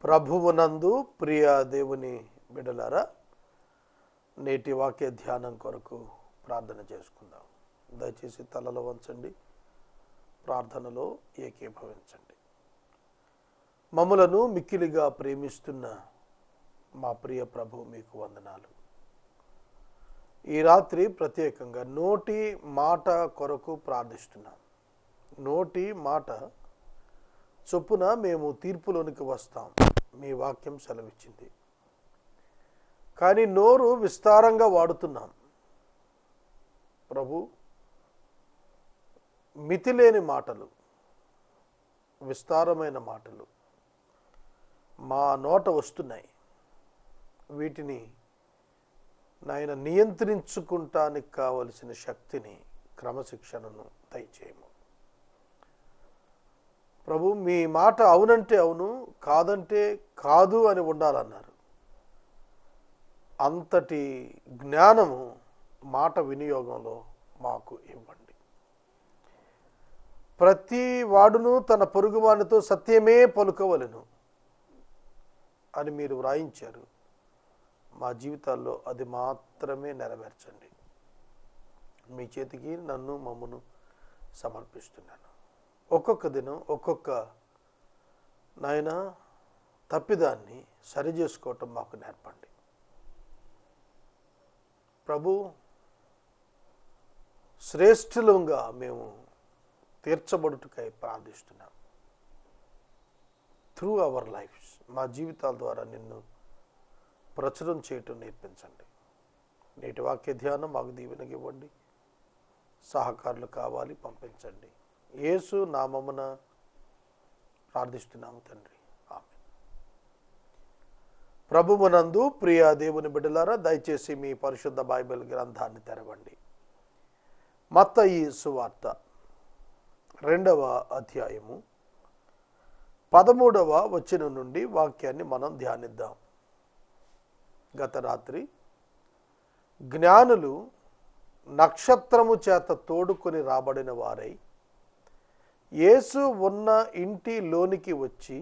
ప్రభువునందు ప్రియ దేవుని బిడ్డలారా, నేటి వాక్య ధ్యానం కొరకు ప్రార్థన చేసుకుందాం. దయచేసి తలలో వంచండి, ప్రార్థనలో ఏకీభవించండి. మమ్ములను మిక్కిలిగా ప్రేమిస్తున్న మా ప్రియ ప్రభు, మీకు వందనాలు. ఈ రాత్రి ప్రత్యేకంగా నోటి మాట కొరకు ప్రార్థిస్తున్నాం. నోటి మాట చొప్పున మేము తీర్పులోనికి వస్తాం, మీ వాక్యం సెలవిచ్చింది. కానీ నోరు విస్తారంగా వాడుతున్నాం ప్రభు. మితిలేని మాటలు, విస్తారమైన మాటలు మా నోట వస్తున్నాయి. వీటిని నాయన నియంత్రించుకుంటానికి కావలసిన శక్తిని, క్రమశిక్షణను దయచేయము ప్రభు. మీ మాట అవునంటే అవును, కాదంటే కాదు అని ఉండాలన్నారు. అంతటి జ్ఞానము మాట వినియోగంలో మాకు ఇవ్వండి. ప్రతి వాడును తన పొరుగువానితో సత్యమే పలుకవలెను అని మీరు వ్రాయించారు. మా జీవితాల్లో అది మాత్రమే నెరవేర్చండి. మీ చేతికి మమ్మను సమర్పిస్తున్నాను. ఒక్కొక్క దినం ఒక్కొక్క నాయన తప్పిదాన్ని సరిచేసుకోవటం మాకు నేర్పండి ప్రభు. శ్రేష్ఠులంగా మేము తీర్చబడుటకై ప్రార్థిస్తున్నాం. త్రూ అవర్ లైఫ్స్, మా జీవితాల ద్వారా నిన్ను ప్రచురం చేయటం నేర్పించండి. నేటి వాక్య ధ్యానం మాకు దీవెనకి ఇవ్వండి. సహకారులు కావాలి, పంపించండి. యేసు నామమున ప్రార్థిస్తున్నాము తండ్రి, ఆమేన్. ప్రభువునందు ప్రియ దేవుని బిడ్డలారా, దయచేసి మీ పరిశుద్ధ బైబిల్ గ్రంథాన్ని తెరవండి. మత్తయి సువార్త 2వ అధ్యాయము 13వ వచనం నుండి వాక్యాన్ని మనం ధ్యానిద్దాం. గత రాత్రి జ్ఞానులు నక్షత్రము చేత తోడుకొని రాబడిన వారై యేసు ఉన్న ఇంటి లోనికి వచ్చి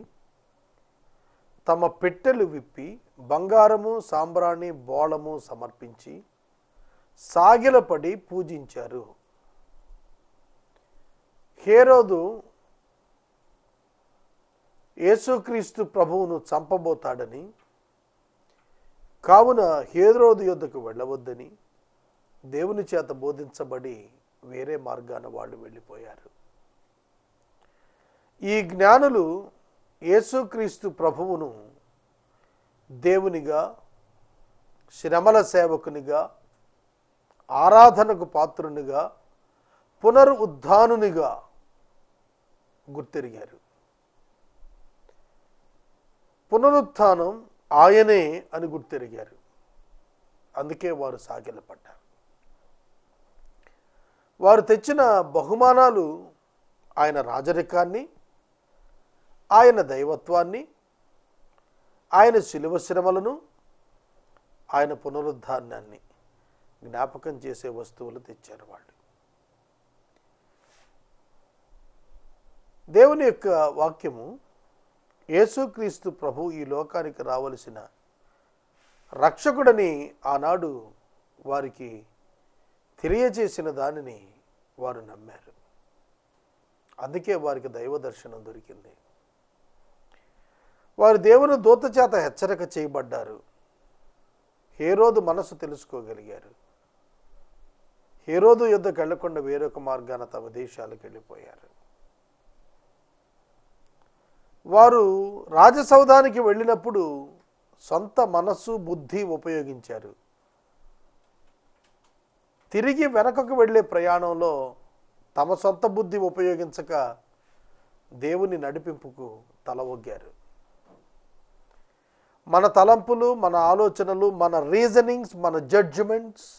తమ పెట్టెలు విప్పి బంగారము, సాంబ్రాణి, బోళము సమర్పించి సాగిలపడి పూజించారు. హేరోదు యేసుక్రీస్తు ప్రభువును చంపబోతాడని, కావున హేరోదు యొద్దకు వెళ్ళవద్దని దేవుని చేత బోధించబడి వేరే మార్గాన వాళ్ళు వెళ్ళిపోయారు. ఈ జ్ఞానులు యేసుక్రీస్తు ప్రభువును దేవునిగా, శ్రమల సేవకునిగా, ఆరాధనకు పాత్రునిగా, పునరుద్ధానునిగా గుర్తెరిగారు. పునరుత్థానం ఆయనే అని గుర్తెరిగారు. అందుకే వారు సాగిలపడ్డారు. వారు తెచ్చిన బహుమానాలు ఆయన రాజరికాన్ని, ఆయన దైవత్వాన్ని, ఆయన శిలువ శ్రమలను, ఆయన పునరుద్ధానాన్ని జ్ఞాపకం చేసే వస్తువులు తెచ్చారు వాళ్ళు. దేవుని యొక్క వాక్యము యేసుక్రీస్తు ప్రభు ఈ లోకానికి రావలసిన రక్షకుడని ఆనాడు వారికి తెలియజేసిన దానిని వారు నమ్మారు. అందుకే వారికి దైవ దర్శనం దొరికింది. వారు దేవుని దూత చేత హెచ్చరిక చేయబడ్డారు. హేరోదు మనసు తెలుసుకోగలిగారు. హేరోదు యుద్ధకు వెళ్లకుండా వేరొక మార్గాన తమ దేశాలకు వెళ్ళిపోయారు. వారు రాజసౌధానికి వెళ్ళినప్పుడు సొంత మనస్సు, బుద్ధి ఉపయోగించారు. తిరిగి వెనకకు వెళ్ళే ప్రయాణంలో తమ సొంత బుద్ధి ఉపయోగించక దేవుని నడిపింపుకు తల ఒగ్గారు. మన తలంపులు, మన ఆలోచనలు, మన రీజనింగ్స్, మన జడ్జిమెంట్స్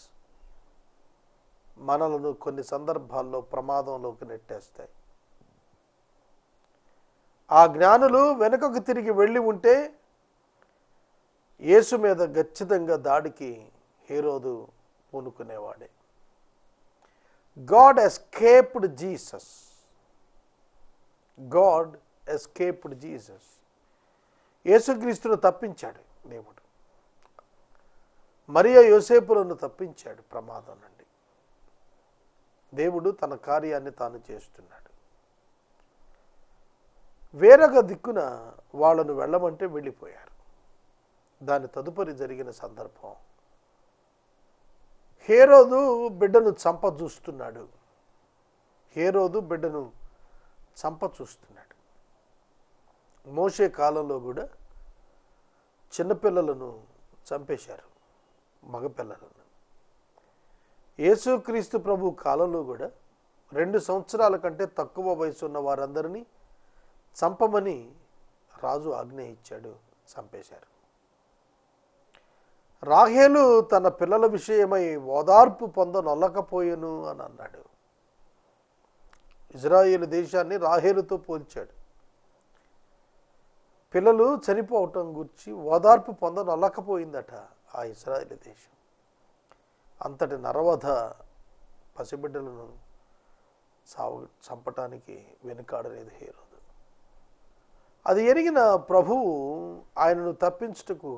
మనలను కొన్ని సందర్భాల్లో ప్రమాదంలోకి నెట్టేస్తాయి. ఆ జ్ఞానులు వెనుకకు తిరిగి వెళ్ళి ఉంటే యేసు మీద ఖచ్చితంగా దాడికి హేరోదు పూనుకునేవాడే. God escaped Jesus. God escaped Jesus. యేసుక్రీస్తును తప్పించాడు దేవుడు. మరియ యోసేపులను తప్పించాడు ప్రమాదం నుండి. దేవుడు తన కార్యాన్ని తాను చేస్తున్నాడు. వేరొక దిక్కున వాళ్ళను వెళ్ళమంటే వెళ్ళిపోయారు. దాని తదుపరి జరిగిన సందర్భం, హేరోదు బిడ్డను చూస్తున్నాడు. హేరోదు బిడ్డను చూస్తున్నాడు. మోషే కాలంలో కూడా చిన్నపిల్లలను చంపేశారు, మగపిల్లలను. యేసుక్రీస్తు ప్రభు కాలంలో కూడా 2 సంవత్సరాల కంటే తక్కువ వయసు ఉన్న వారందరినీ చంపమని రాజు ఆజ్ఞ ఇచ్చాడు, చంపేశారు. రాహేలు తన పిల్లల విషయమై ఓదార్పు పొందనొల్లకపోయెను అని అన్నాడు. ఇజ్రాయేలు దేశాన్ని రాహేలుతో పోల్చాడు. పిల్లలు చనిపోవటం గురించి ఓదార్పు పొందనొల్లకపోయిందట ఆ ఇజ్రాయేలు దేశం. అంతటి నరవధ పసిబిడ్డలను చంపటానికి వెనుకాడలేదు హేరోదు. అది ఎరిగిన ప్రభువు ఆయనను తప్పించుటకు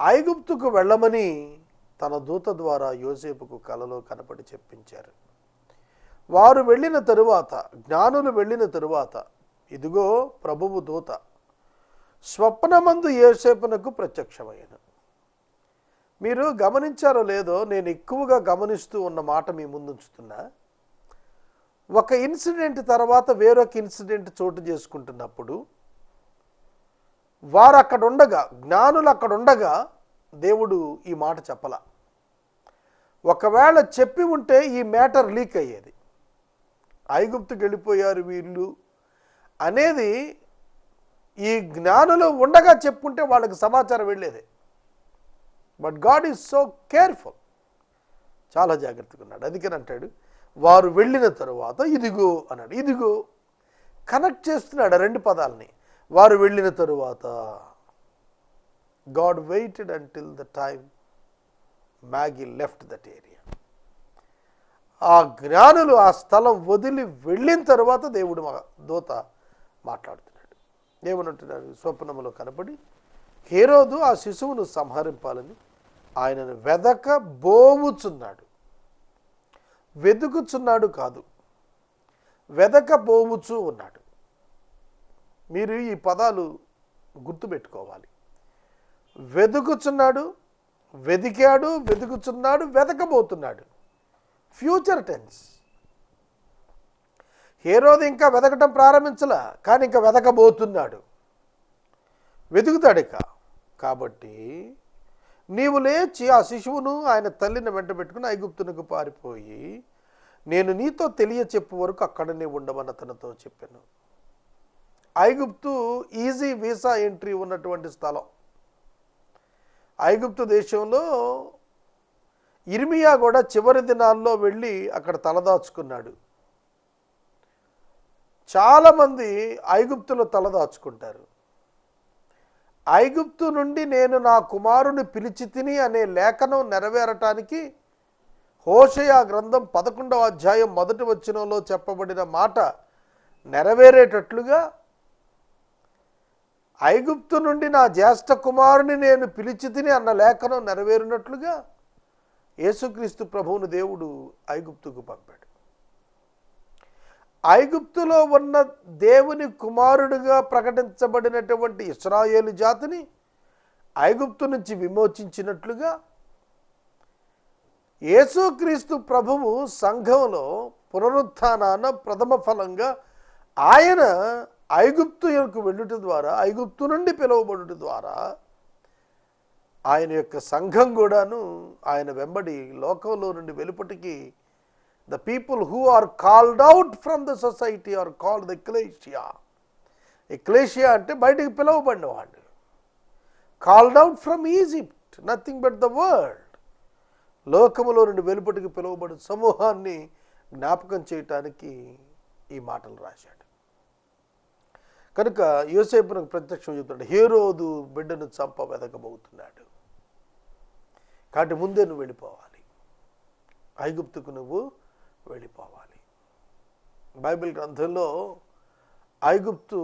ఐగుప్తుకు వెళ్ళమని తన దూత ద్వారా యోసేపుకు కలలో కనపడి చెప్పించారు. వారు వెళ్ళిన తరువాత, జ్ఞానులు వెళ్ళిన తరువాత, ఇదిగో ప్రభువు దూత స్వప్నమందు యోసేపునకు ప్రత్యక్షమయ్యను. మీరు గమనించారో లేదో, నేను ఎక్కువగా గమనిస్తూ ఉన్న మాట మీ ముందుంచుతున్నా. ఒక ఇన్సిడెంట్ తర్వాత వేరొక ఇన్సిడెంట్ చోటు చేసుకుంటున్నప్పుడు వారు అక్కడ ఉండగా, జ్ఞానులు అక్కడ ఉండగా దేవుడు ఈ మాట చెప్పల. ఒకవేళ చెప్పి ఉంటే ఈ మ్యాటర్ లీక్ అయ్యేది. ఐగుప్తుకు వెళ్ళిపోయారు వీళ్ళు అనేది ఈ జ్ఞానులు ఉండగా చెప్పుంటే వాళ్ళకి సమాచారం వెళ్ళేది. But God is so careful, చాలా జాగ్రత్తగా ఉన్నాడు. అందుకని అంటాడు, వారు వెళ్ళిన తరువాత ఇదిగో అన్నాడు. ఇదిగో కనెక్ట్ చేస్తున్నాడు 2 పదాలని. వారు వెళ్ళిన తరువాత, God waited until the time Magi left that area. ఆ జ్ఞానులు ఆ స్థలం వదిలి వెళ్ళిన తరువాత దేవుడు దూత మాట్లాడుతున్నాడు. ఏమనంటున్నాడు? స్వప్నములో కనపడి హేరోదు ఆ శిశువును సంహరింపాలని ఆయనను వెదకబోవుచున్నాడు. వెతుకుచున్నాడు కాదు, వెదకబోవుచు ఉన్నాడు. మీరు ఈ పదాలు గుర్తుపెట్టుకోవాలి. వెతుకుచున్నాడు, వెదికాడు, వెతుకుచున్నాడు, వెతకబోతున్నాడు. Future tense. హేరోదు ఇంకా వెతకటం ప్రారంభించలా, కానీ ఇంకా వెతకబోతున్నాడు, వెతుకుతాడు ఇక. కాబట్టి నీవు లేచి ఆ శిశువును ఆయన తల్లిని వెంట పెట్టుకుని ఐగుప్తునకు పారిపోయి నేను నీతో తెలియచెప్పు వరకు అక్కడనే ఉండమని తనతో చెప్పాను. ఐగుప్తు ఈజీ వీసా ఎంట్రీ ఉన్నటువంటి స్థలం. ఐగుప్తు దేశంలో ఇర్మియా కూడా చివరి దినాల్లో వెళ్ళి అక్కడ తలదాచుకున్నాడు. చాలామంది ఐగుప్తులో తలదాచుకుంటారు. ఐగుప్తు నుండి నేను నా కుమారుని పిలిచి తిని అనే లేఖనం నెరవేరటానికి హోషేయ గ్రంథం 11వ అధ్యాయం 1వ వచనంలో చెప్పబడిన మాట నెరవేరేటట్లుగా, ఐగుప్తు నుండి నా జ్యేష్ఠ కుమారుని నేను పిలిచి తిని అన్న లేఖనం నెరవేరినట్లుగా యేసుక్రీస్తు ప్రభువును దేవుడు ఐగుప్తుకు పంపాడు. ఐగుప్తులో ఉన్న దేవుని కుమారుడిగా ప్రకటించబడినటువంటి ఇశ్రాయేలు జాతిని ఐగుప్తు నుంచి విమోచించినట్లుగా యేసుక్రీస్తు ప్రభువు సంఘంలో పునరుత్థానాన ప్రథమ ఫలంగా ఆయన ఐగుప్తుకు వెళ్ళుట ద్వారా, ఐగుప్తు నుండి పిలువబడుట ద్వారా ఆయన యొక్క సంఘం కూడాను ఆయన వెంబడి లోకంలో నుండి వెలుపటికి, the people who are called out from the society are called the ecclesia. Ecclesia అంటే బయటికి పిలువబడిన వాడు. called out from Egypt, nothing but the world. లోకములో నుండి వెలుపటికి పిలువబడి సమూహాన్ని జ్ఞాపకం చేయటానికి ఈ మాటలు రాశాడు. కనుక యోసేపునకు ప్రత్యక్షం చెబుతున్నాడు, హేరోదు బిడ్డను చంప వెదకబోతున్నాడు, కాబట్టి ముందే నువ్వు వెళ్ళిపోవాలి, ఐగుప్తుకు నువ్వు వెళ్ళిపోవాలి. బైబిల్ గ్రంథంలో ఐగుప్తు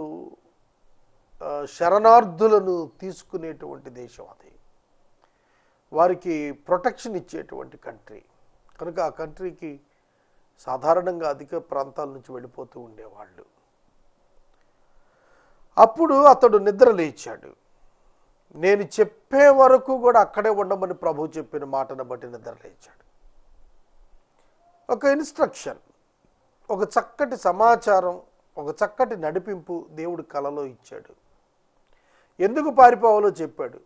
శరణార్థులను తీసుకునేటువంటి దేశం అది. వారికి ప్రొటెక్షన్ ఇచ్చేటువంటి కంట్రీ కనుక ఆ కంట్రీకి సాధారణంగా అధిక ప్రాంతాల నుంచి వెళ్ళిపోతూ ఉండేవాళ్ళు. అప్పుడు అతడు నిద్ర లేచాడు. నేను చెప్పే వరకు కూడా అక్కడే ఉండమని ప్రభువు చెప్పిన మాటను బట్టి నిద్ర లేచాడు. ఒక ఇన్స్ట్రక్షన్, ఒక చక్కటి సమాచారం, ఒక చక్కటి నడిపింపు దేవుడు కలలో ఇచ్చాడు. ఎందుకు పారిపోవాలో చెప్పాడు,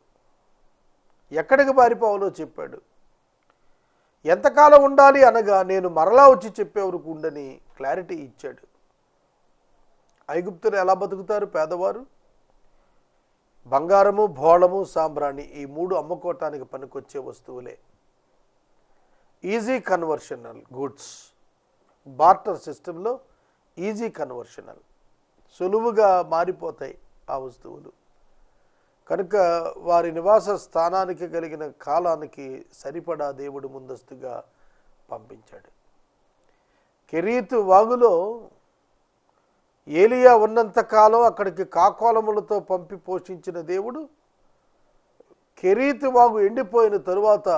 ఎక్కడికి పారిపోవాలో చెప్పాడు, ఎంతకాలం ఉండాలి అనగా నేను మరలా వచ్చి చెప్పేవరకు ఉండని క్లారిటీ ఇచ్చాడు. ఐగుప్తులు ఎలా బతుకుతారు పేదవారు? బంగారము, భోళము, సాంబ్రాణి ఈ 3 అమ్ముకోవటానికి పనికొచ్చే వస్తువులే. ఈజీ కన్వర్షనల్ గుడ్స్, బార్టర్ సిస్టంలో ఈజీ కన్వర్షనల్, సులువుగా మారిపోతాయి ఆ వస్తువులు. కనుక వారి నివాస స్థానానికి కలిగిన కాలానికి సరిపడా దేవుడు ముందస్తుగా పంపించాడు. కెరీతు వాగులో ఏలియా ఉన్నంతకాలం అక్కడికి కాకోలములతో పంపి పోషించిన దేవుడు కెరీతు వాగు ఎండిపోయిన తరువాత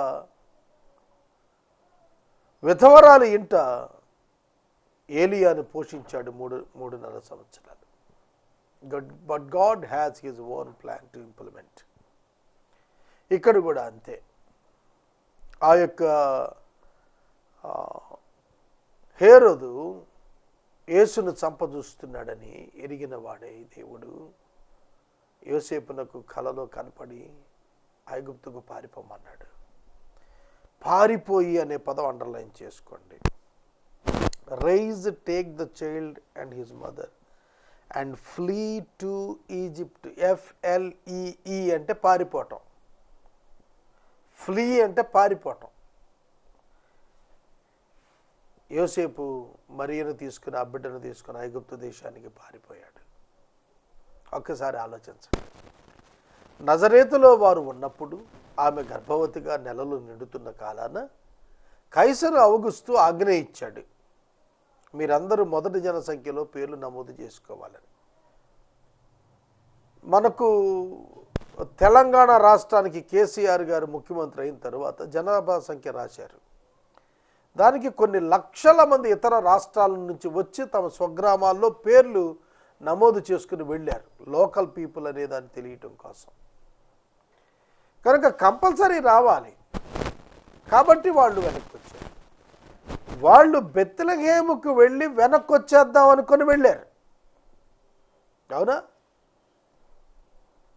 విధవరాలు ఇంట ఏలియాను పోషించాడు 3.5 సంవత్సరాలు. But God has his own plan to implement. ఇక్కడ కూడా అంతే. ఆ యొక్క హేరోదు యేసును చంపజూస్తున్నాడని ఎరిగిన వాడే దేవుడు యోసేపునకు కలలో కనపడి ఐగుప్తుకు పారిపోమన్నాడు. పారిపోయి అనే పదం అండర్లైన్ చేసుకోండి. Rise, take the child and his mother and flee to Egypt. FLEE అంటే పారిపోవటం, ఫ్లీ అంటే పారిపోవటం. యోసేపు మరియను తీసుకుని ఆ బిడ్డను తీసుకుని ఐగుప్తు దేశానికి పారిపోయాడు. ఒక్కసారి ఆలోచించండి. నజరేతులో వారు ఉన్నప్పుడు ఆమె గర్భవతిగా నెలలు నిండుతున్న కాలాన కైసరు ఔగుస్తు ఆజ్ఞ ఇచ్చాడు, మీరందరూ మొదటి జనసంఖ్యలో పేర్లు నమోదు చేసుకోవాలని. మనకు తెలంగాణ రాష్ట్రానికి కేసీఆర్ గారు ముఖ్యమంత్రి అయిన తర్వాత జనాభా సంఖ్య రాశారు. దానికి కొన్ని లక్షల మంది ఇతర రాష్ట్రాల నుంచి వచ్చి తమ స్వగ్రామాల్లో పేర్లు నమోదు చేసుకుని వెళ్ళారు, లోకల్ పీపుల్ అనే దాన్ని తెలియటం కోసం. కనుక కంపల్సరీ రావాలి. కాబట్టి వాళ్ళు వెనక్కి వచ్చారు. వాళ్ళు బెత్లెహేముకు వెళ్ళి వెనక్కి వచ్చేద్దాం అనుకుని వెళ్ళారు. అవునా?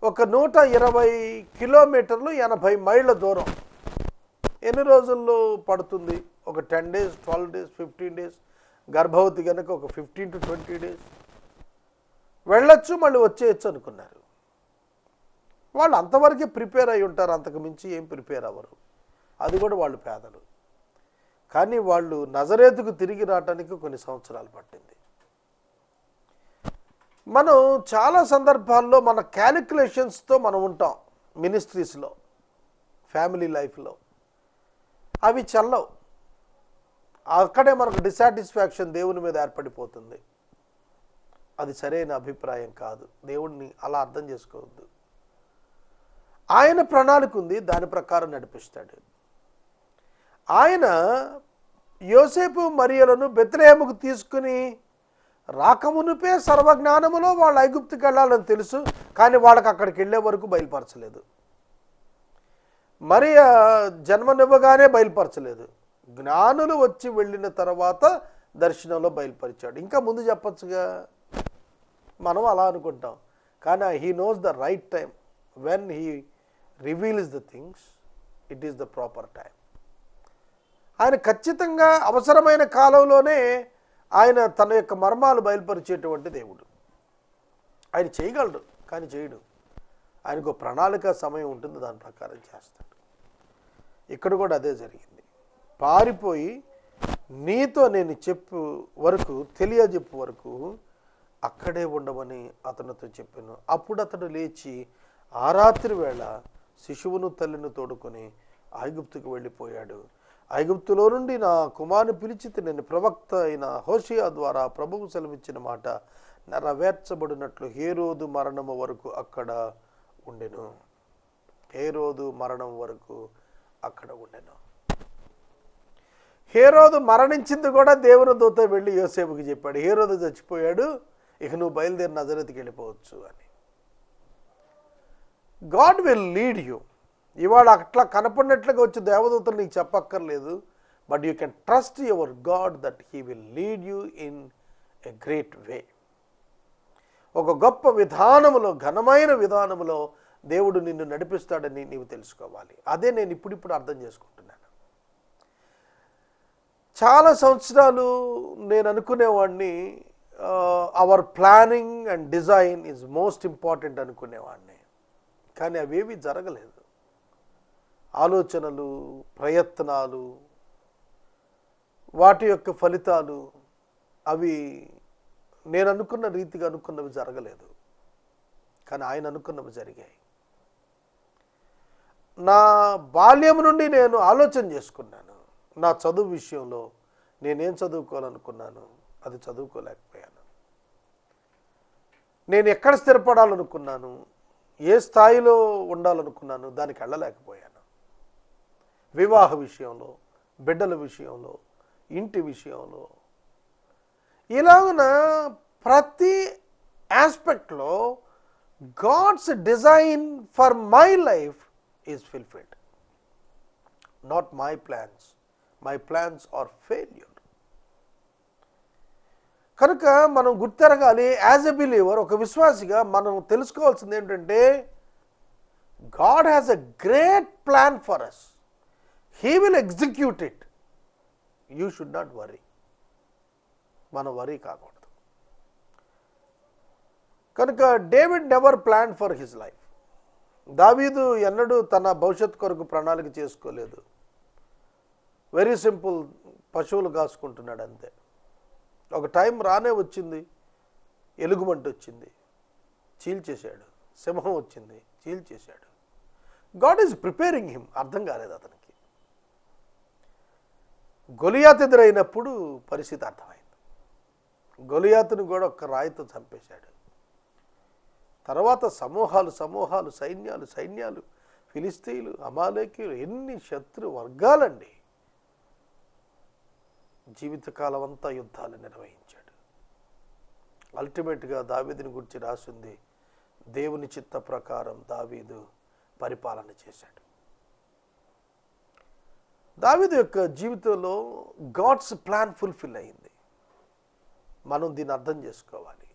ఒక 120 కిలోమీటర్లు 80 మైళ్ళ దూరం. ఎన్ని రోజుల్లో పడుతుంది? ఒక 10 days, 12 days, 15 days. గర్భవతి కనుక ఒక 15 to 20 days వెళ్ళొచ్చు, మళ్ళీ వచ్చేయచ్చు అనుకున్నారు. వాళ్ళు అంతవరకే ప్రిపేర్ అయి ఉంటారు, అంతకు మించి ఏం ప్రిపేర్ అవ్వరు. అది కూడా వాళ్ళు పేదలు. కానీ వాళ్ళు నజరేతుకు తిరిగి రావడానికి కొన్ని సంవత్సరాలు పట్టింది. మనం చాలా సందర్భాల్లో మన క్యాలిక్యులేషన్స్తో మనం ఉంటాం మినిస్ట్రీస్లో, ఫ్యామిలీ లైఫ్లో. అవి చల్లవు. అక్కడే మనకు డిసాటిస్ఫాక్షన్ దేవుని మీద ఏర్పడిపోతుంది. అది సరైన అభిప్రాయం కాదు. దేవుడిని అలా అర్థం చేసుకోవద్దు. ఆయన ప్రణాళిక ఉంది, దాని ప్రకారం నడిపిస్తాడు. ఆయన యోసేపు మరియలను బెత్లెహేముకు తీసుకుని రాకమునుపే సర్వజ్ఞానములో వాళ్ళు ఐగుప్తుకి వెళ్ళాలని తెలుసు, కానీ వాళ్ళకి అక్కడికి వెళ్ళే వరకు బయలుపరచలేదు. మరియ జన్మనివ్వగానే బయలుపరచలేదు. జ్ఞానులు వచ్చి వెళ్ళిన తర్వాత దర్శనంలో బయలుపరిచాడు. ఇంకా ముందు చెప్పచ్చుగా. మనం అలా అనుకుంటాం, కానీ he knows the right time. When he reveals the things, it is the proper time. ఆయన ఖచ్చితంగా అవసరమైన కాలంలోనే ఆయన తన యొక్క మర్మాలు బయలుపరిచేటువంటి దేవుడు. ఆయన చేయగలడు, కానీ చేయడు. ఆయనకు ప్రణాళిక సమయం ఉంటుంది, దాని ప్రకారం చేస్తాడు. ఇక్కడ కూడా అదే జరిగింది. పారిపోయి నీతో నేను చెప్పు వరకు, తెలియజెప్పు వరకు అక్కడే ఉండమని అతనితో చెప్పాను. అప్పుడు అతడు లేచి ఆ రాత్రి వేళ శిశువును తల్లిని తోడుకొని ఐగుప్తుకు వెళ్ళిపోయాడు. ఐగుప్తులో నుండి నా కుమారుని పిలిచి నేను ప్రవక్త అయిన హోషియా ద్వారా ప్రభువు సెలవిచ్చిన మాట నెరవేర్చబడినట్లు హేరోదు మరణము వరకు అక్కడ ఉండెను. హేరోదు మరణం వరకు అక్కడ ఉండెను. హేరోదు మరణించింది కూడా దేవుని దూత వెళ్ళి యోసేపుకి చెప్పాడు, హేరోదు చచ్చిపోయాడు, ఇక నువ్వు బయలుదేరి నజరేతుకి వెళ్ళిపోవచ్చు అని. God will lead you. ఇవాళ అట్లా కనపడినట్లుగా వచ్చి దేవదూతలు నీకు చెప్పక్కర్లేదు, but you can trust your God that he will lead you in a great way. ఒక గొప్ప విధానములో, ఘనమైన విధానములో దేవుడు నిన్ను నడిపిస్తాడని నీవు తెలుసుకోవాలి. అదే నేను ఇప్పుడిప్పుడు అర్థం చేసుకుంటున్నాను. చాలా సంవత్సరాలు నేను అనుకునేవాడిని our planning and design is most important అనుకునేవాడిని. కానీ అవేవి జరగలేదు. ఆలోచనలు, ప్రయత్నాలు, వాటి యొక్క ఫలితాలు అవి నేను అనుకున్న రీతిగా అనుకున్నవి జరగలేదు. కానీ ఆయన అనుకున్నవి జరిగాయి. నా బాల్యం నుండి నేను ఆలోచన చేసుకున్నాను, నా చదువు విషయంలో నేనేం చదువుకోవాలనుకున్నాను అది చదువుకోలేకపోయాను. నేను ఎక్కడ స్థిరపడాలనుకున్నాను, ఏ స్థాయిలో ఉండాలనుకున్నాను దానికి వెళ్ళలేకపోయాను. వివాహ విషయంలో, బిడ్డల విషయంలో, ఇంటి విషయంలో, ఇలాగున ప్రతి ఆస్పెక్ట్లో God's design for my life is fulfilled. Not my plans. My plans are failure. కనుక మనం గుర్తెరగాలి, యాజ్ ఎ బిలీవర్, ఒక విశ్వాసిగా మనం తెలుసుకోవాల్సింది ఏంటంటే, God has a great plan for us. He will execute it. You should not worry. మనం worry కాకూడదు. కనుక David never plan for his life. దావీదు ఎన్నడూ తన భవిష్యత్ కొరకు ప్రణాళిక చేసుకోలేదు. వెరీ సింపుల్, పశువులు కాసుకుంటున్నాడు అంతే. ఒక టైం రానే వచ్చింది, ఎలుగుబంటి వచ్చింది, చీల్చేశాడు. సింహం వచ్చింది, చీల్చేశాడు. God is preparing him. అర్థం కాలేదు అతనికి. గొలియాతు ఎదురైనప్పుడు పరిస్థితి అర్థమైంది. గొలియాతును కూడా ఒక్క రాయితో చంపేశాడు. తర్వాత సమూహాలు, సైన్యాలు, ఫిలిస్తీయులు, అమాలేకీయులు, ఎన్ని శత్రు వర్గాలండి. జీవితకాలం అంతా యుద్ధాలు నిర్వహించాడు. అల్టిమేట్గా దావీదుని గురించి రాసింది, దేవుని చిత్త ప్రకారం దావీదు పరిపాలన చేశాడు. దావీదు యొక్క జీవితంలో గాడ్స్ ప్లాన్ ఫుల్ఫిల్ అయింది. మనం దీన్ని అర్థం చేసుకోవాలి.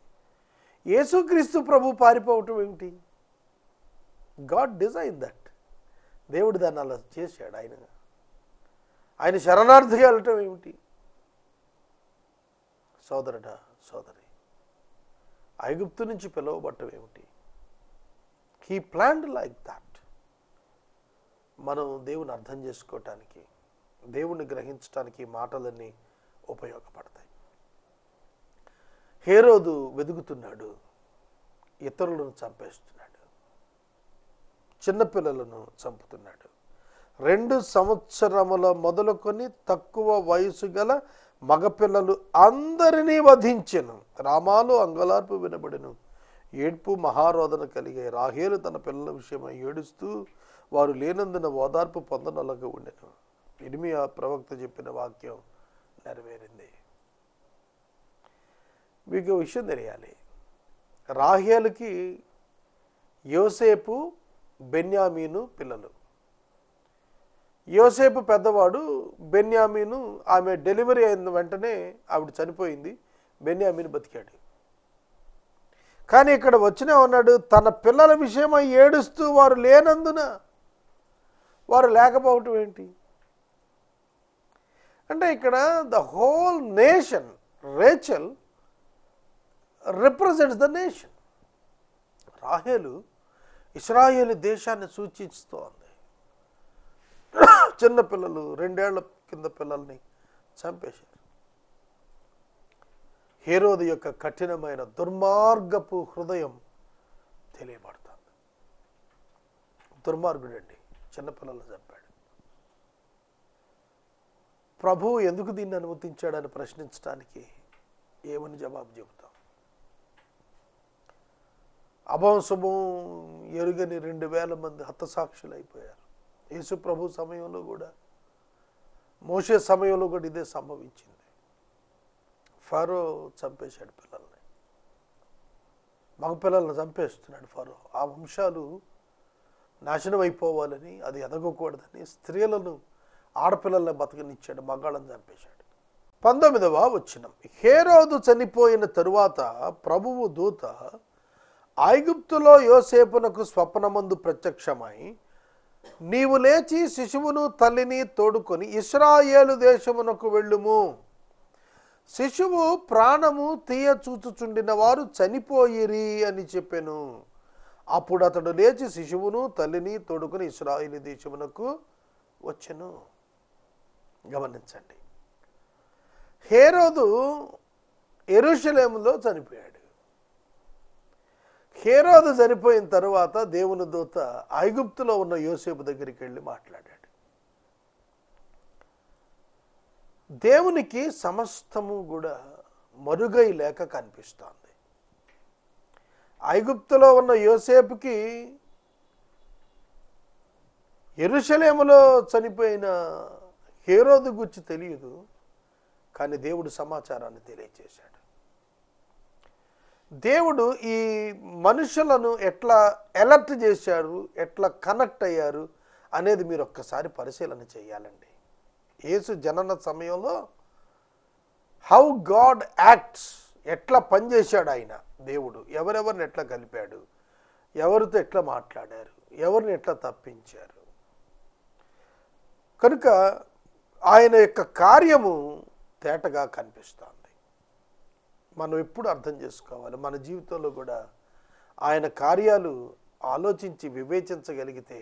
యేసుక్రీస్తు ప్రభు పారిపోవటం ఏమిటి? God design that. దేవుడు దాన్ని అలా చేశాడు. ఆయన శరణార్థిగా వెళ్ళటం ఏమిటి? సోదరుడా, సోదరి, ఐగుప్తు నుంచి పిలువబట్టం ఏమిటి? He planned like that. మనం దేవుని అర్థం చేసుకోవటానికి, దేవుణ్ణి గ్రహించడానికి మాటలన్నీ ఉపయోగపడతాయి. హేరోదు వెదుగుతున్నాడు, ఇతరులను చంపేస్తున్నాడు, చిన్నపిల్లలను చంపుతున్నాడు. 2 సంవత్సరముల మొదలుకొని తక్కువ వయసు గల మగపిల్లలు అందరినీ వధించెను. రామాలు అంగలార్పు వినబడెను, ఏడ్పు మహారోదన కలిగే. రాహేలు తన పిల్లల విషయమై ఏడుస్తూ వారు లేనందున ఓదార్పు పొందనొల్లగా ఉండెను. ఇర్మియా ప్రవక్త చెప్పిన వాక్యం నెరవేరింది. మీకు విషయం తెలియాలి, రాహేలుకి యోసేపు, బెన్యామీను పిల్లలు. యోసేపు పెద్దవాడు, బెన్యామీను ఆమె డెలివరీ అయిన వెంటనే ఆవిడ చనిపోయింది, బెన్యామీను బతికాడు. కానీ ఇక్కడ వచ్చిన ఉన్నాడు, తన పిల్లల విషయమై ఏడుస్తూ వారు లేనందున. వారు లేకపోవటం ఏంటి అంటే, ఇక్కడ the whole nation, Rachel represents the nation. రాహేలు ఇశ్రాయేలు దేశాన్ని సూచిస్తోంది. చిన్నపిల్లలు, 2 ఏళ్ల కింద పిల్లల్ని చంపేశారు. హేరోదు యొక్క కఠినమైన దుర్మార్గపు హృదయం తెలియబడుతుంది. దుర్మార్గుడండి, చిన్నపిల్లలు చంపాడు. ప్రభువు ఎందుకు దీన్ని అనుమతించాడని ప్రశ్నించడానికి ఏమని జవాబు చెబుతాం? అభంశము ఎరుగని 2000 మంది హతసాక్షులు అయిపోయారు. యేసు ప్రభు సమయంలో కూడా, మోషే సమయంలో కూడా ఇదే సంభవించింది. ఫరో చంపేశాడు పిల్లల్ని, మగపిల్లల్ని చంపేస్తున్నాడు ఫరో. ఆ వంశాలు నాశనం అయిపోవాలని, అది ఎదగకూడదని స్త్రీలను, ఆడపిల్లల్ని బతకనిచ్చాడు, మగాళ్ళని చంపేశాడు. 19వ వచనం. హేరోదు చనిపోయిన తరువాత ప్రభువు దూత ఐగుప్తులో యోసేపునకు స్వప్నమందు ప్రత్యక్షమై, నీవు లేచి శిశువును తల్లిని తోడుకొని ఇశ్రాయేలు దేశమునకు వెళ్ళుము, శిశువు ప్రాణము తీయ చూచుచుండిన వారు చనిపోయిరి అని చెప్పెను. అప్పుడు అతడు లేచి శిశువును తల్లిని తోడుకొని ఇశ్రాయేలు దేశమునకు వచ్చెను. గమనించండి, హేరోదు యెరూషలేములో చనిపోయాడు. హేరోదు చనిపోయిన తర్వాత దేవుని దూత ఐగుప్తులో ఉన్న యోసేపు దగ్గరికి వెళ్ళి మాట్లాడాడు. దేవునికి సమస్తము కూడా మరుగై లేక కనిపిస్తోంది. ఐగుప్తులో ఉన్న యోసేపుకి యెరూషలేములో చనిపోయిన హేరోదు గురించి తెలియదు, కానీ దేవుడు సమాచారాన్ని తెలియజేశాడు. దేవుడు ఈ మనుషులను ఎట్లా అలర్ట్ చేశారు, ఎట్లా కనెక్ట్ అయ్యారు అనేది మీరు ఒక్కసారి పరిశీలన చేయాలండి. యేసు జనన సమయంలో హౌ గాడ్ యాక్ట్స్, ఎట్లా పనిచేశాడు ఆయన దేవుడు, ఎవరెవరిని ఎట్లా కలిపాడు, ఎవరితో ఎట్లా మాట్లాడారు, ఎవరిని ఎట్లా తప్పించారు. కనుక ఆయన యొక్క కార్యము తేటగా కనిపిస్తుంది. మనం ఎప్పుడు అర్థం చేసుకోవాలి, మన జీవితంలో కూడా ఆయన కార్యాలు ఆలోచించి వివేచించగలిగితే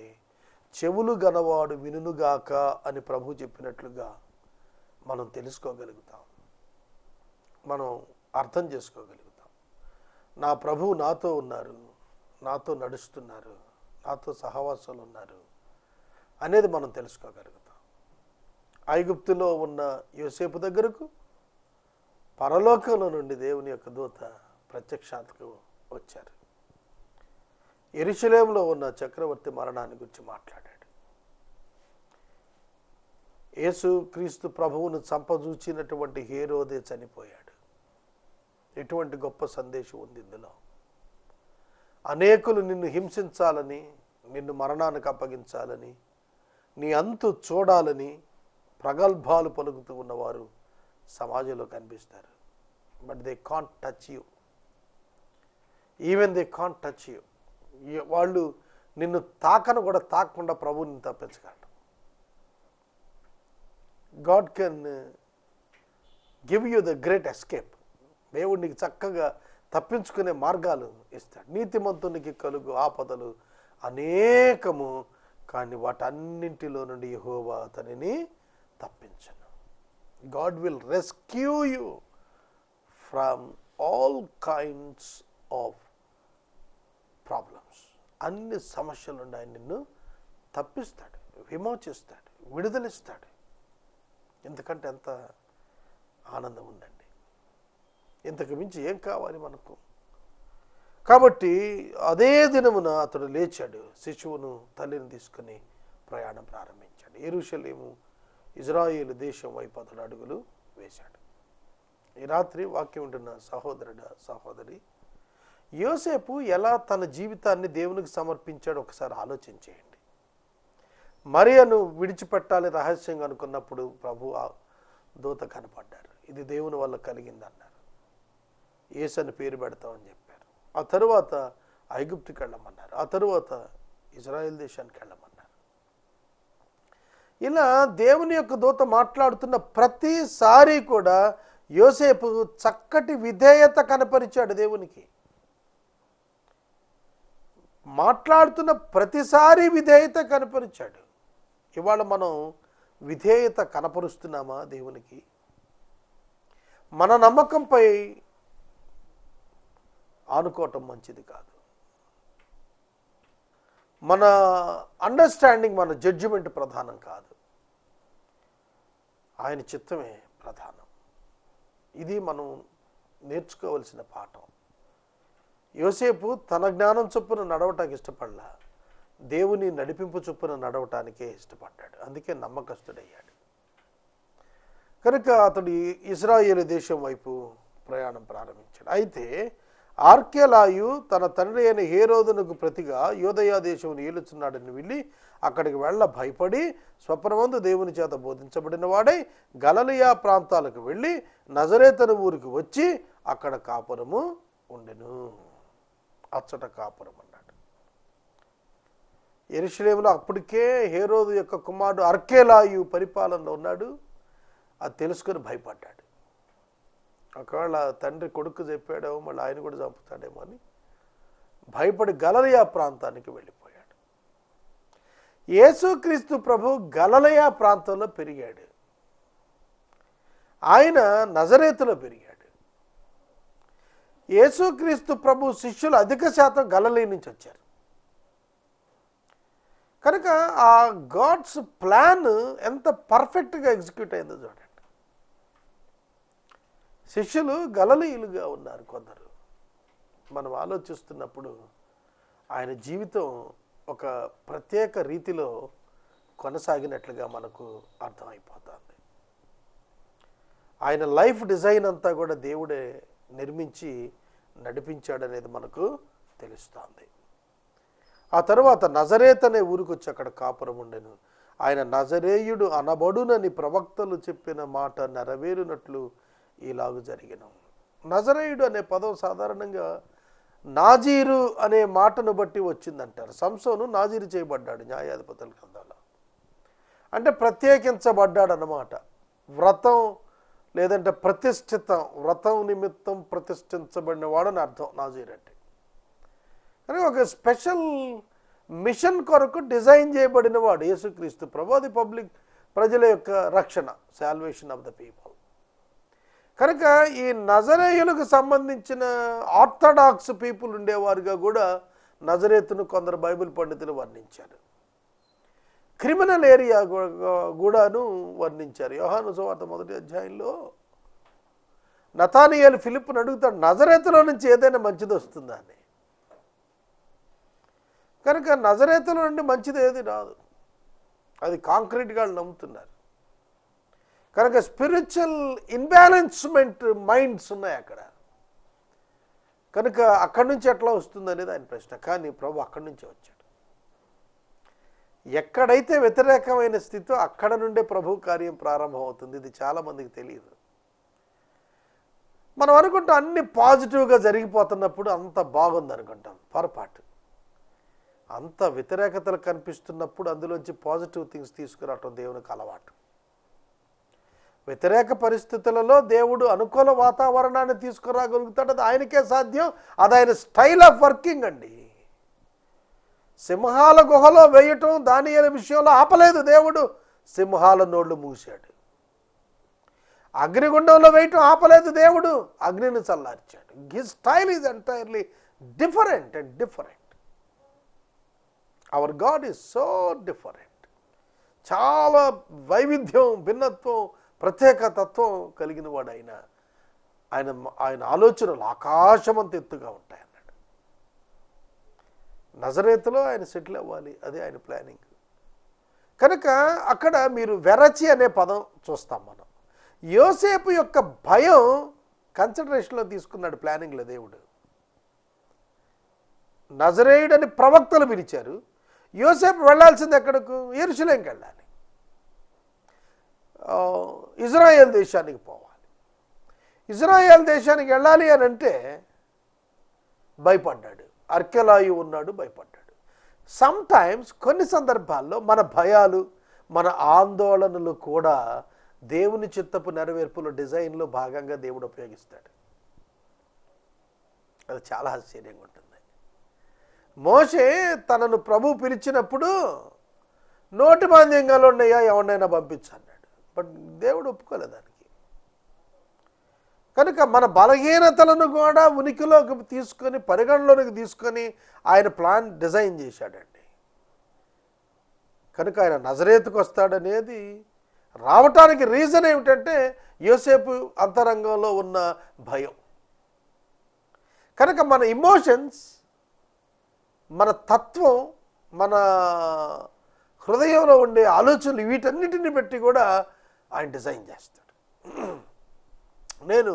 చెవులు గనవాడు వినుగాక అని ప్రభు చెప్పినట్లుగా మనం తెలుసుకోగలుగుతాం, మనం అర్థం చేసుకోగలుగుతాం. నా ప్రభువు నాతో ఉన్నారు, నాతో నడుస్తున్నారు, నాతో సహవాసాలు ఉన్నారు అనేది మనం తెలుసుకోగలుగుతాం. ఐగుప్తులో ఉన్న యోసేపు దగ్గరకు పరలోకంలో నుండి దేవుని యొక్క దూత ప్రత్యక్షాత్కు వచ్చారు. యెరూషలేములో ఉన్న చక్రవర్తి మరణాన్ని గురించి మాట్లాడాడు. యేసు క్రీస్తు ప్రభువును చంపజూచినటువంటి హేరోదే చనిపోయాడు. ఎటువంటి గొప్ప సందేశం ఉంది ఇందులో. అనేకులు నిన్ను హింసించాలని, నిన్ను మరణానికి అప్పగించాలని, నీ అంతు చూడాలని ప్రగల్భాలు పలుకుతూ ఉన్నవారు సమాజంలో కనిపిస్తారు. But they can't touch you, even they can't touch you. వాళ్ళు నిన్ను తాకను కూడా తాకకుండా ప్రభువుని తప్పించగలరు. God can give you the great escape. దేవుడు నీకు చక్కగా తప్పించుకునే మార్గాలు ఇస్తాడు. నీతిమంతునికి కలుగు ఆపదలు అనేకము, కానీ వాటన్నింటిలో నుండి యెహోవా అతనిని తప్పించను. God will rescue you from all kinds of problems. అన్ని సమస్యల నుండి ఆయన నిన్ను తప్పిస్తాడు, విమోచిస్తాడు, విడుదలిస్తాడు. ఎందుకంటే ఎంత ఆనందం ఉందండి, ఇంతకు మించి ఏం కావాలి మనకు. కాబట్టి అదే దినమున అతడు లేచాడు, శిశువును తల్లిని తీసుకుని ప్రయాణం ప్రారంభించాడు. యెరూషలేము ఇజ్రాయేలు దేశం వైపు అతడు అడుగులు వేశాడు. ఈ రాత్రి వాక్యం ఉంటున్న సహోదరుడా సహోదరి, యోసేపు ఎలా తన జీవితాన్ని దేవునికి సమర్పించాడు ఒకసారి ఆలోచన చేయండి. మరియను విడిచిపెట్టాలి రహస్యంగా అనుకున్నప్పుడు ప్రభు దూత కనపడ్డారు. ఇది దేవుని వల్ల కలిగిందన్నారు. యేసు అని పేరు పెడతామని చెప్పారు. ఆ తరువాత ఐగుప్తుకి వెళ్ళమన్నారు. ఆ తరువాత ఇజ్రాయెల్ దేశానికి వెళ్ళమన్నారు. ఇలా దేవుని యొక్క దూత మాట్లాడుతున్న ప్రతిసారి కూడా యోసేపు చక్కటి విధేయత కనపరిచాడు దేవునికి. మాట్లాడుతున్న ప్రతిసారి విధేయత కనపరిచాడు. ఇవాళ మనం విధేయత కనపరుస్తున్నామా దేవునికి? మన నమ్మకంపై ఆనుకోవటం మంచిది కాదు. మన అండర్స్టాండింగ్, మన జడ్జిమెంట్ ప్రధానం కాదు, ఆయన చిత్తమే ప్రధానం. ఇది మనం నేర్చుకోవలసిన పాఠం. యోసేపు తన జ్ఞానం చొప్పున నడవటానికి ఇష్టపడలా, దేవుని నడిపింపు చొప్పున నడవటానికే ఇష్టపడ్డాడు. అందుకే నమ్మకస్తుడయ్యాడు. కనుక అతడు ఇశ్రాయేలు దేశం వైపు ప్రయాణం ప్రారంభించాడు. అయితే ఆర్కెలాయు తన తండ్రి అయిన హేరోదునకు ప్రతిగా యూదయ దేశం ఏలుచున్నాడని వెళ్ళి అక్కడికి వెళ్ళ భయపడి స్వప్నమందు దేవుని చేత బోధించబడిన వాడై గలిలయ ప్రాంతాలకు వెళ్ళి నజరేతను ఊరికి వచ్చి అక్కడ కాపురము ఉండెను. అచ్చట కాపురం అన్నాడు. యెరూషలేములో అప్పటికే హేరోదు యొక్క కుమారుడు ఆర్కెలాయు పరిపాలనలో ఉన్నాడు. అది తెలుసుకొని భయపడ్డాడు. ఒకవేళ తండ్రి కొడుకు చెప్పాడేమో మళ్ళీ ఆయన కూడా చంపుతాడేమో అని భయపడి గలిలయ ప్రాంతానికి వెళ్ళిపోయాడు. యేసుక్రీస్తు ప్రభు గలిలయ ప్రాంతంలో పెరిగాడు. ఆయన నజరేతులో పెరిగాడు. యేసుక్రీస్తు ప్రభు శిష్యులు అధిక శాతం గలిలయ నుంచి వచ్చారు. కనుక ఆ గాడ్స్ ప్లాన్ ఎంత పర్ఫెక్ట్గా ఎగ్జిక్యూట్ అయిందో చూడండి. శిష్యులు గలిలయులుగా ఉన్నారు కొందరు. మనం ఆలోచిస్తున్నప్పుడు ఆయన జీవితం ఒక ప్రత్యేక రీతిలో కొనసాగినట్లుగా మనకు అర్థమైపోతుంది. ఆయన లైఫ్ డిజైన్ అంతా కూడా దేవుడే నిర్మించి నడిపించాడనేది మనకు తెలుస్తుంది. ఆ తర్వాత నజరేత్ అనే ఊరికి వచ్చి అక్కడ కాపురం ఉండెను. ఆయన నజరేయుడు అనబడునని ప్రవక్తలు చెప్పిన మాట నెరవేరునట్లు ఇలాగ జరిగిన. నజరేయుడు అనే పదం సాధారణంగా నాజీరు అనే మాటను బట్టి వచ్చిందంటారు. సంసోను నాజీరు చేయబడ్డాడు న్యాయాధిపతుల గ్రంథంలో. అంటే ప్రత్యేకించబడ్డాడు అన్నమాట. వ్రతం లేదంటే ప్రతిష్ఠితం, వ్రతం నిమిత్తం ప్రతిష్ఠించబడిన వాడని అర్థం నాజీరు అంటే. కానీ ఒక స్పెషల్ మిషన్ కొరకు డిజైన్ చేయబడిన వాడు యేసుక్రీస్తు ప్రభు. అది పబ్లిక్ ప్రజల యొక్క రక్షణ, సాల్వేషన్ ఆఫ్ ద పీపుల్. కనుక ఈ నజరేయులకు సంబంధించిన ఆర్థడాక్స్ పీపుల్ ఉండేవారుగా కూడా నజరేతును కొందరు బైబిల్ పండితులు వర్ణించారు. క్రిమినల్ ఏరియా కూడాను వర్ణించారు. యోహాను సువార్త 1వ అధ్యాయంలో నతానియేలు ఫిలిప్పును అడుగుతాడు, నజరేతులో నుంచి ఏదైనా మంచిది వస్తుందా అని. కనుక నజరేతులో నుండి మంచిది ఏది రాదు. అది కాంక్రీట్గా నమ్ముతున్నారు. కనుక స్పిరిచువల్ ఇన్బ్యాలెన్స్మెంట్ మైండ్స్ ఉన్నాయి అక్కడ. కనుక అక్కడి నుంచి ఎట్లా వస్తుంది అనేది ఆయన ప్రశ్న. కానీ ప్రభు అక్కడి నుంచే వచ్చాడు. ఎక్కడైతే వ్యతిరేకమైన స్థితి అక్కడ నుండే ప్రభు కార్యం ప్రారంభం అవుతుంది. ఇది చాలామందికి తెలియదు. మనం అనుకుంటాం అన్ని పాజిటివ్గా జరిగిపోతున్నప్పుడు అంత బాగుంది అనుకుంటాం. పొరపాటు. అంత వ్యతిరేకతలు కనిపిస్తున్నప్పుడు అందులోంచి పాజిటివ్ థింగ్స్ తీసుకురావటం దేవునికి అలవాటు. వ్యతిరేక పరిస్థితులలో దేవుడు అనుకూల వాతావరణాన్ని తీసుకురాగలుగుతాడు. అది ఆయనకే సాధ్యం. అది ఆయన స్టైల్ ఆఫ్ వర్కింగ్ అండి. సింహాల గుహలో వేయటం దానియేలు విషయంలో ఆపలేదు దేవుడు. సింహాల నోళ్లు మూసాడు. అగ్నిగుండంలో వేయటం ఆపలేదు దేవుడు. అగ్నిని చల్లార్చాడు. His style is entirely different and different. Our God is so different. చాలా వైవిధ్యం, భిన్నత్వం, ప్రత్యేక తత్వం కలిగిన వాడు ఆయన. ఆయన ఆలోచనలు ఆకాశమంత ఎత్తుగా ఉంటాయన్నాడు. నజరేతులో ఆయన సెటిల్ అవ్వాలి. అదే ఆయన ప్లానింగ్. కనుక అక్కడ మీరు వెరచి అనే పదం చూస్తాం మనం. యోసేపు యొక్క భయం కన్సిడరేషన్లో తీసుకున్నాడు ప్లానింగ్లో దేవుడు. నజరేయుడని ప్రవక్తలు పిలిచారు. యోసేపు వెళ్ళాల్సింది ఎక్కడకు? యెరూషలేంకి వెళ్ళాలి. ఇజ్రాయేల్ దేశానికి పోవాలి. ఇజ్రాయేల్ దేశానికి వెళ్ళాలి అని అంటే భయపడ్డాడు. ఆర్కెలాయు ఉన్నాడు, భయపడ్డాడు. సమ్టైమ్స్ కొన్ని సందర్భాల్లో మన భయాలు, మన ఆందోళనలు కూడా దేవుని చిత్తపు నెరవేర్పుల డిజైన్లో భాగంగా దేవుడు ఉపయోగిస్తాడు. అది చాలా ఆశ్చర్యంగా ఉంటుంది. మోషే తనను ప్రభు పిలిచినప్పుడు నోటి మాంద్యంగాలు ఉన్నాయా, ఎవరినైనా పంపించన్నాడు. బట్ దేవుడు ఒప్పుకోలేదు దానికి. కనుక మన బలహీనతలను కూడా ఉనికిలోకి తీసుకొని, పరిగణలోకి తీసుకొని ఆయన ప్లాన్ డిజైన్ చేశాడండి. కనుక ఆయన నజరేతుకు వస్తాడనేది రావటానికి రీజన్ ఏమిటంటే యోసేపు అంతరంగంలో ఉన్న భయం. కనుక మన ఇమోషన్స్, మన తత్వం, మన హృదయంలో ఉండే ఆలోచనలు వీటన్నిటిని బట్టి కూడా ఆయన డిజైన్ చేస్తాడు. నేను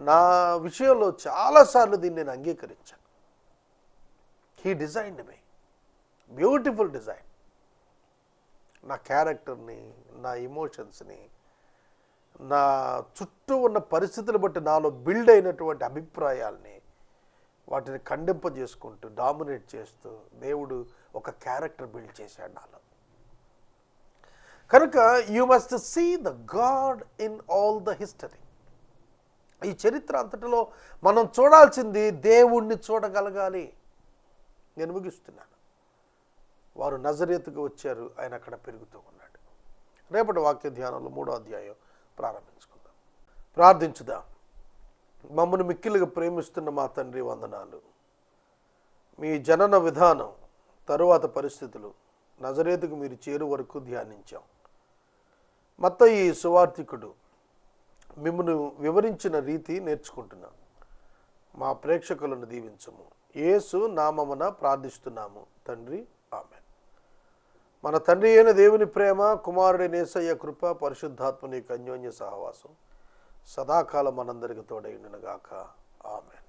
నా విషయంలో చాలాసార్లు దీన్ని నేను అంగీకరించాను. He designed me beautiful design. నా క్యారెక్టర్ని, నా ఎమోషన్స్ని, నా చుట్టూ ఉన్న పరిస్థితులు బట్టి నాలో బిల్డ్ అయినటువంటి అభిప్రాయాల్ని వాటిని ఖండింపజేసుకుంటూ డామినేట్ చేస్తూ దేవుడు ఒక క్యారెక్టర్ బిల్డ్ చేశాడు నాలో. కనుక you must see the God in all the history. ఈ చరిత్ర అంతటిలో మనం చూడాల్సింది దేవుణ్ణి చూడగలగాలి. నేను ముగిస్తున్నాను. వారు నజరేతుకు వచ్చారు, ఆయన అక్కడ పెరుగుతూ ఉన్నాడు. రేపటి వాక్య ధ్యానంలో 3వ అధ్యాయం ప్రారంభించుకుందాం. ప్రార్థించుదాం. మమ్మల్ని మిక్కిలిగా ప్రేమిస్తున్న మా తండ్రి, వందనాలు. మీ జనన విధానం, తరువాత పరిస్థితులు, నజరేతుకు మీరు చేరు వరకు ధ్యానించాం. మత్తయి సువార్తికుడు మిమ్మల్ని వివరించిన రీతి నేర్చుకుంటున్నాం. మా ప్రేక్షకులను దీవించము. యేసు నామమున ప్రార్థిస్తున్నాము తండ్రి, ఆమేన్. మన తండ్రి అయిన దేవుని ప్రేమ, కుమారుడైన యేసయ్య కృప, పరిశుద్ధాత్మ యొక్క అన్యోన్య సహవాసం సదాకాలం మనందరికి తోడైండును గాక. ఆమేన్.